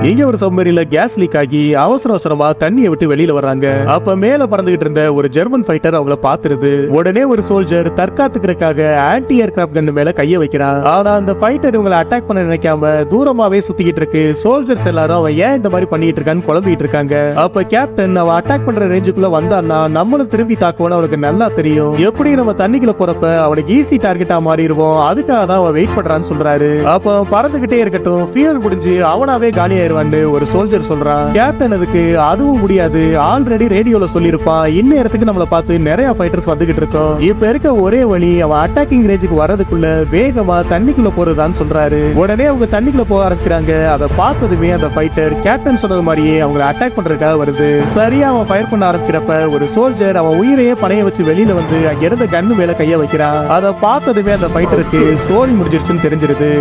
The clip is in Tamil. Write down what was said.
இங்க ஒரு சப்மரீன்ல கேஸ் லீக் ஆகி அவசர அவசரமா தண்ணியை விட்டு வெளியில வர்றாங்க. அப்ப மேல பறந்துகிட்டு இருந்த ஒரு ஜெர்மன் ஃபைட்டர் அவங்கள பாத்துருது. உடனே ஒரு சோல்ஜர் தற்காத்துக்கிறதுக்காக ஆன்டி ஏர்கிராப்ட் கன் மேல கைய வைக்கிறான். ஆனா அந்த ஃபைட்டர் இவங்களை அட்டாக் பண்ண நினைக்காம தூரமாவே சுத்திக்கிட்டு இருக்கு. சோல்ஜர்ஸ் எல்லாரும் அவன் ஏன் இந்த மாதிரி பண்ணிட்டு இருக்கான்னு குழம்பிட்டு இருக்காங்க. அப்ப கேப்டன் அவன் அட்டாக் பண்ற ரேஞ்சுக்குள்ள வந்தான்னா நம்மளும் திரும்பி தாக்குவோன்னு அவனுக்கு நல்லா தெரியும். எப்படி நம்ம தண்ணிக்குள்ள போறப்ப அவனுக்கு ஈஸி டார்கெட்டா மாறிடுவோம், அதுக்காக தான் அவன் வெயிட் பண்றான்னு சொல்றாரு. அப்ப அவன் பறந்துகிட்டே இருக்கட்டும், ஃபியர் முடிஞ்சு அவனாவே காலியாயிருவான்னு ஒரு சோல்ஜர் சொல்றான். கேப்டன் அதுக்கு அதுவும் முடியாது, ஆல்ரெடி ரேடியோல சொல்லியிருப்பான் இந்நேரத்துக்கு நம்மளை பார்த்து நிறைய ஃபைட்டர்ஸ் வந்துகிட்டு இருக்கோம். இப்ப இருக்க ஒரே வழி அவன் அட்டாக்கிங் ரேஞ்சுக்கு வரதுக்குள்ள வேகமா தண்ணிக்குள்ள போறதான்னு சொல்றாரு. உடனே அவங்க தண்ணிக்குள்ள போக ஆரம்பிக்கிறாங்க. அதை பார்த்ததுமே அந்த ஃபைட்டர் கேப்டன் சொன்னது மாதிரியே அவங்களை அட்டாக் பண்றதுக்காக வருது. சரியா அவன் ஃபயர் பண்ண ஆரம்பிக்கிறப்ப ஒரு சோல்ஜர் அவன் உயிரையே பணைய வச்சு வெளியில வந்து அங்க இருந்த கன்னு மேல கைய வைக்கிறான். அதை பார்த்ததுமே அந்த ஃபைட்டருக்கு சோழி முடிஞ்சிருச்சுன்னு தெரிஞ்சிருது.